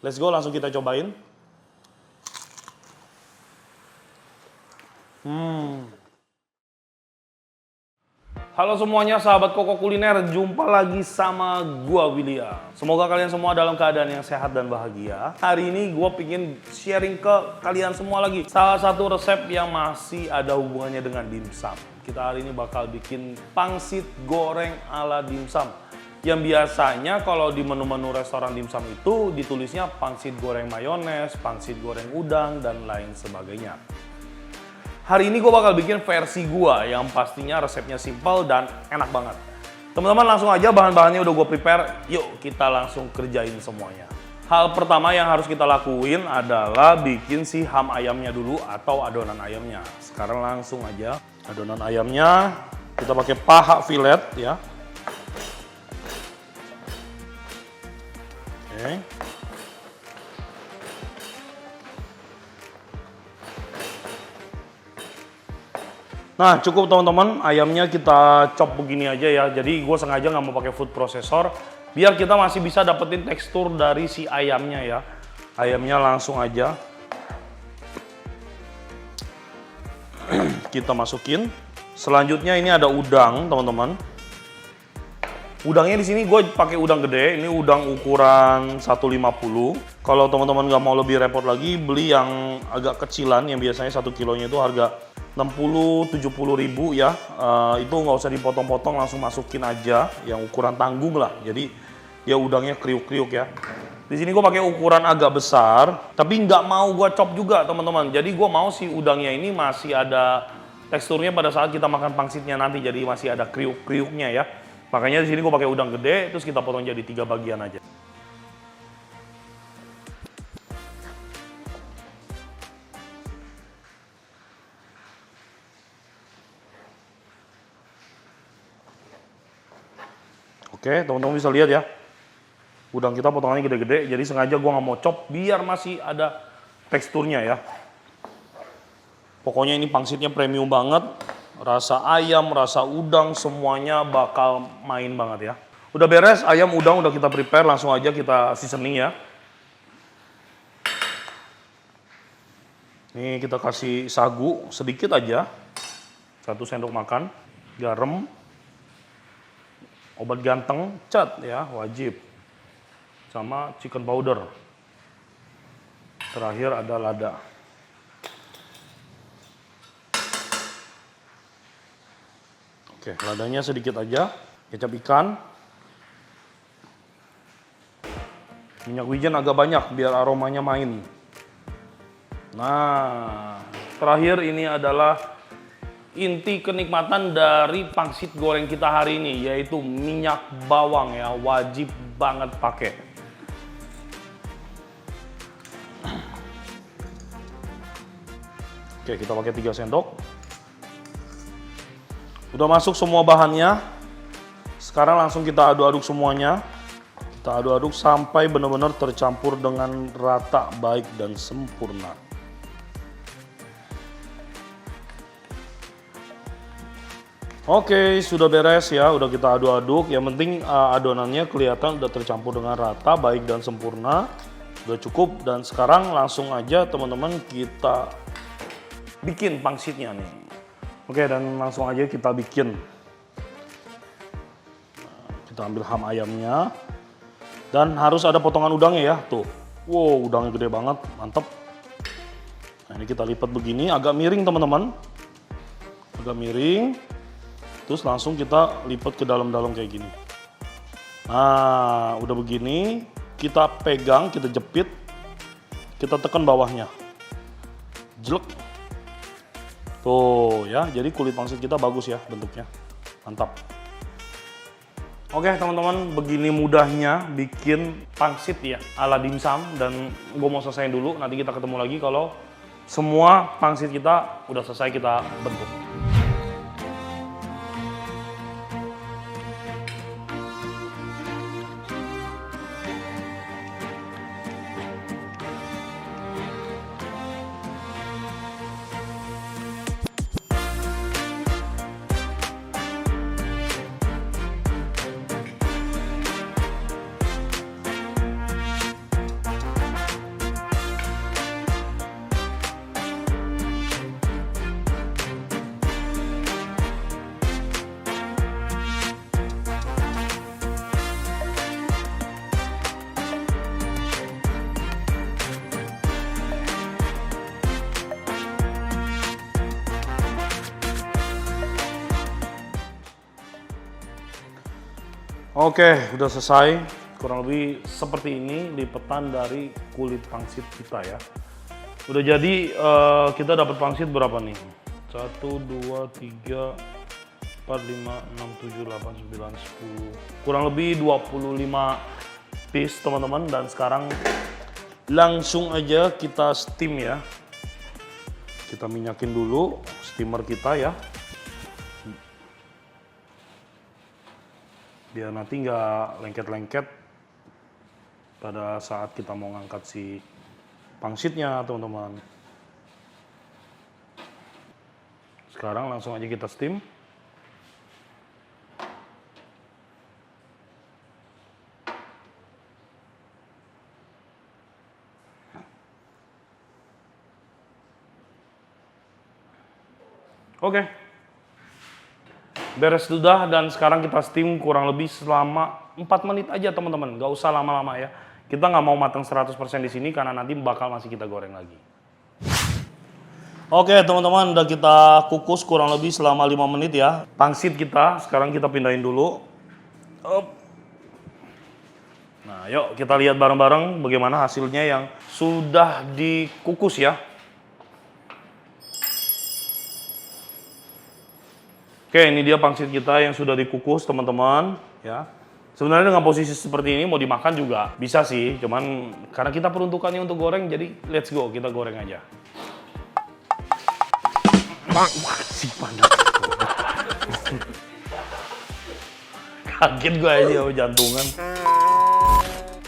Let's go, langsung kita cobain. Halo semuanya, sahabat Koko Kuliner, jumpa lagi sama gua William. Semoga kalian semua dalam keadaan yang sehat dan bahagia. Hari ini gua pingin sharing ke kalian semua lagi salah satu resep yang masih ada hubungannya dengan dimsum. Kita hari ini bakal bikin pangsit goreng ala dimsum. Yang biasanya kalau di menu-menu restoran dimsum itu ditulisnya pangsit goreng mayones, pangsit goreng udang, dan lain sebagainya. Hari ini gue bakal bikin versi gue yang pastinya resepnya simple dan enak banget. Teman-teman langsung aja, bahan-bahannya udah gue prepare. Yuk kita langsung kerjain semuanya. Hal pertama yang harus kita lakuin adalah bikin si ham ayamnya dulu atau adonan ayamnya. Sekarang langsung aja adonan ayamnya kita pakai paha filet ya. Oke. Nah cukup teman-teman, ayamnya kita chop begini aja ya. Jadi gue sengaja nggak mau pakai food processor biar kita masih bisa dapetin tekstur dari si ayamnya ya. Ayamnya langsung aja kita masukin. Selanjutnya ini ada udang teman-teman. Udangnya di sini gue pakai udang gede. Ini udang ukuran 150. Kalau teman-teman nggak mau lebih repot lagi, beli yang agak kecilan yang biasanya 1 kilonya itu harga 60-70 ribu ya. Itu nggak usah dipotong-potong, langsung masukin aja yang ukuran tanggung lah. Jadi dia udangnya kriuk-kriuk ya. Di sini gue pakai ukuran agak besar, tapi nggak mau gue chop juga teman-teman. Jadi gue mau si udangnya ini masih ada teksturnya pada saat kita makan pangsitnya nanti. Jadi masih ada kriuk-kriuknya ya. Makanya di sini gue pakai udang gede, terus kita potong jadi 3 bagian aja. Oke, teman-teman bisa lihat ya. Udang kita potongannya gede-gede, jadi sengaja gue nggak mau chop biar masih ada teksturnya ya. Pokoknya ini pangsitnya premium banget. Rasa ayam, rasa udang, semuanya bakal main banget ya. Udah beres, ayam, udang udah kita prepare, langsung aja kita seasoning ya. Ini kita kasih sagu sedikit aja. 1 sendok makan, garam, obat ganteng, cat ya, wajib. Sama chicken powder. Terakhir ada lada. Oke, ladanya sedikit aja. Kecap ikan. Minyak wijen agak banyak biar aromanya main. Nah, terakhir ini adalah inti kenikmatan dari pangsit goreng kita hari ini, yaitu minyak bawang ya, wajib banget pakai. Oke, kita pakai 3 sendok. Udah masuk semua bahannya. Sekarang langsung kita aduk-aduk semuanya. Kita aduk-aduk sampai benar-benar tercampur dengan rata, baik dan sempurna. Oke, sudah beres ya. Udah kita aduk-aduk. Yang penting adonannya kelihatan udah tercampur dengan rata, baik dan sempurna. Udah cukup. Dan sekarang langsung aja teman-teman kita bikin pangsitnya nih. Oke, dan langsung aja kita bikin. Kita ambil ham ayamnya. Dan harus ada potongan udangnya ya, tuh. Wow, udangnya gede banget, mantep. Nah, ini kita lipat begini, agak miring teman-teman. Agak miring. Terus langsung kita lipat ke dalam-dalam kayak gini. Nah, udah begini, kita pegang, kita jepit. Kita tekan bawahnya. Jelek. Tuh ya, jadi kulit pangsit kita bagus ya bentuknya, mantap. Oke teman-teman, begini mudahnya bikin pangsit ya ala dimsum. Dan gue mau selesaiin dulu, nanti kita ketemu lagi kalau semua pangsit kita udah selesai kita bentuk. Oke, udah selesai. Kurang lebih seperti ini lipetan dari kulit pangsit kita ya. Udah jadi, kita dapat pangsit berapa nih? 1, 2, 3, 4, 5, 6, 7, 8, 9, 10. Kurang lebih 25 piece teman-teman. Dan sekarang langsung aja kita steam ya. Kita minyakin dulu steamer kita ya. Biar nanti nggak lengket-lengket pada saat kita mau ngangkat si pangsitnya teman-teman. Sekarang langsung aja kita steam. Oke. Beres sudah dan sekarang kita steam kurang lebih selama 4 menit aja teman-teman. Nggak usah lama-lama ya. Kita nggak mau matang 100% di sini karena nanti bakal masih kita goreng lagi. Oke teman-teman, udah kita kukus kurang lebih selama 5 menit ya. Pangsit kita sekarang kita pindahin dulu. Nah yuk kita lihat bareng-bareng bagaimana hasilnya yang sudah dikukus ya. Oke, ini dia pangsit kita yang sudah dikukus, teman-teman. Ya, sebenarnya dengan posisi seperti ini mau dimakan juga bisa sih, cuman karena kita peruntukannya untuk goreng, jadi let's go kita goreng aja. Si panas. Kaget gue aja jantungan.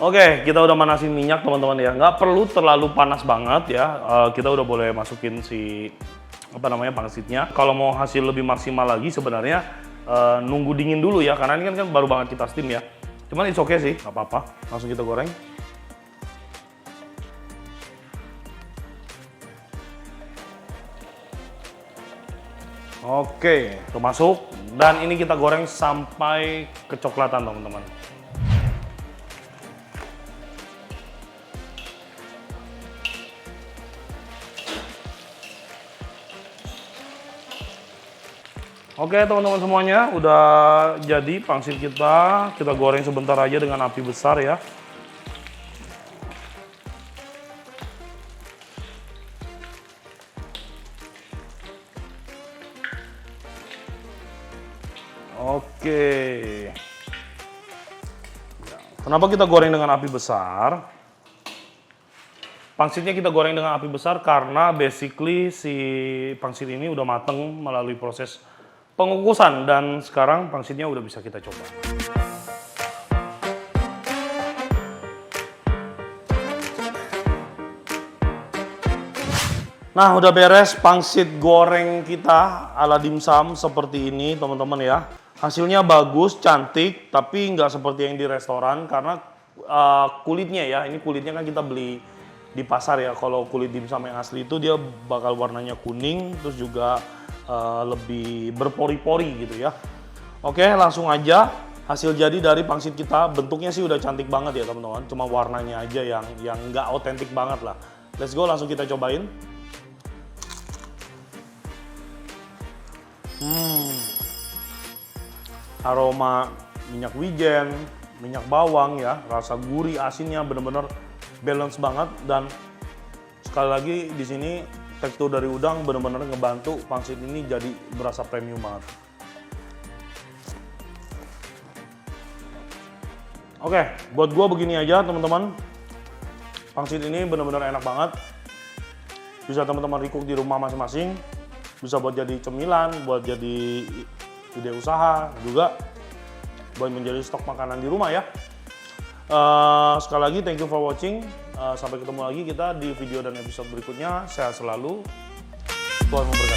Oke, kita udah manasin minyak teman-teman ya. Nggak perlu terlalu panas banget ya. Kita udah boleh masukin si pangsitnya. Kalau mau hasil lebih maksimal lagi sebenarnya nunggu dingin dulu ya, karena ini kan baru banget kita steam ya. Cuman it's okay sih, nggak apa-apa. Langsung kita goreng. Oke, itu masuk dan ini kita goreng sampai kecoklatan teman-teman. Oke teman-teman semuanya, udah jadi pangsit kita goreng sebentar aja dengan api besar ya. Oke. Kenapa kita goreng dengan api besar? Pangsitnya kita goreng dengan api besar karena basically si pangsit ini udah mateng melalui proses pengukusan dan sekarang pangsitnya udah bisa kita coba. Nah, udah beres pangsit goreng kita ala dimsum seperti ini, teman-teman ya. Hasilnya bagus, cantik, tapi nggak seperti yang di restoran karena kulitnya ya. Ini kulitnya kan kita beli di pasar ya. Kalau kulit dimsum yang asli itu dia bakal warnanya kuning, terus juga lebih berpori-pori gitu ya. Oke, langsung aja hasil jadi dari pangsit kita. Bentuknya sih udah cantik banget ya teman-teman. Cuma warnanya aja yang nggak otentik banget lah. Let's go, langsung kita cobain. Aroma minyak wijen, minyak bawang ya, rasa gurih, asinnya bener-bener balance banget dan sekali lagi di sini tekstur dari udang bener-bener ngebantu pangsit ini jadi berasa premium banget. Oke, buat gua begini aja teman-teman. Pangsit ini bener-bener enak banget. Bisa teman-teman recook di rumah masing-masing. Bisa buat jadi cemilan, buat jadi ide usaha, juga buat menjadi stok makanan di rumah ya. Sekali lagi thank you for watching. Sampai ketemu lagi kita di video dan episode berikutnya. Sehat selalu. Tuhan memberkati.